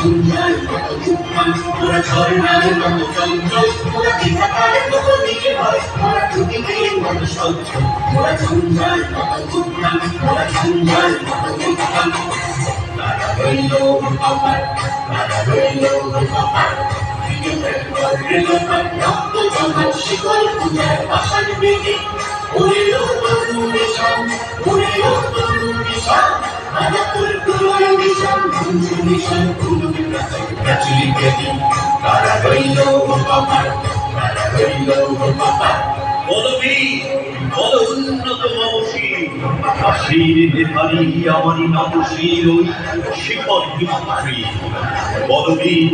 ঝঞ্ঝার মতো তুফান, ওরা ঝর্ণার মতো চঞ্চল, ওরা বিধাতার মতো নির্ভয়, ওরা প্রকৃতির মতো স্বচ্ছ, ওরা ঝঞ্ঝার মতো তুফান, ওরা ঝঞ্ঝার মতো তুফান। তারা রইল আমার, তারা রইল আমার, রক্ত জমাট শিকল পূজার পাষাণ বেগে, ওরেও তরুণ মিশন, ওরেও তরুণ মিশন, আদাপুর প্রলয় মিশন, ঝুঁঝু মিশন, কুলুক প্রাচুরি বেগে। তারা রইল আমার, তারা রইল আমার। বলবীর বল উন্নত মমশীর, আশীর নেহারি আমারই নবশীর ওই শিখর বিস্তারী। বলবীর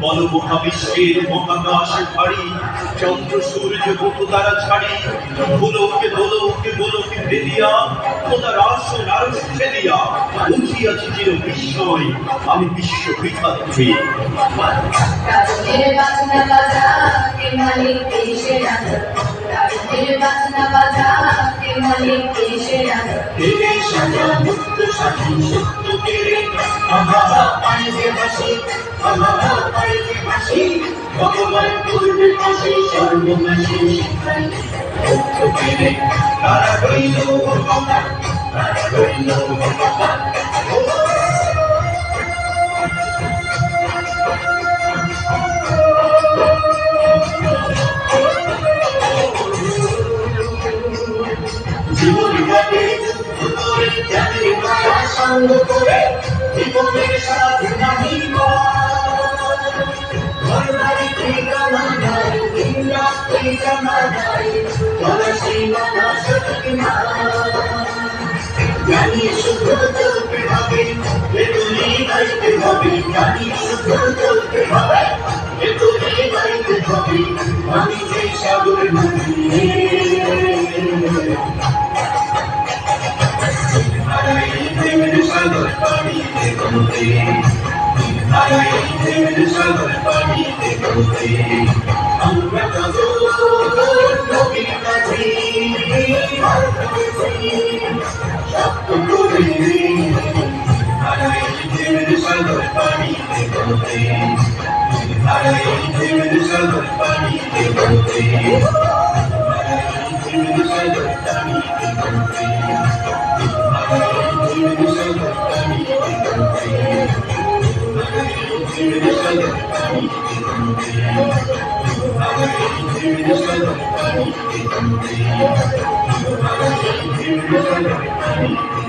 বল মহাবিশ্বের মহাকাশ ভারী, চন্দ্র সূর্য তারা ছাড়ি, গোলকে দোলকে গোলকে ভেদিয়া খোদার আসন আরশ ছেদিয়া উঠিয়াছি চির বিস্ময় আমি বিশ্ব বিধাত্রী। বাজনা বাজা কে মালিক দেশে রাজা, বাজনা বাজা কে মালিক দেশে রাজা। তেরে সাজা মুক্ত স্বাধীন সত্য তেরে, আহা পাইতে হাসি, আহা পাইতে হাসি, ভগবান করবে হাসি সর্বনাশী শিখাই সত্য তেরে। তারা রইল আমার, তারা রইল আমার। জীবন ঘটে যুদ্ধ করে, জাতির মায়া সঙ্গ করে, জীবনের সাধনাহি ঘর বাড়িতে গানা গায়, দিন রাত্রে জানা যায়, চলা সীমানা সঠিক না। জানি শুদ্ধ চলতে হবে, বেদুলি গাইতে হবে, জানি শুদ্ধ চলতে হবে, বেদুলি গাইতে হবে, আমি যে সাগর নদী। সাগর পানিতে গলতে, সাগর পানিতে গলতে, আমরা যাব নবীর কাছে, সত্য করে সাগর পানিতে গলতে, সাগর পানিতে গলতে, সাগর পানিতে গলতে, Thank you.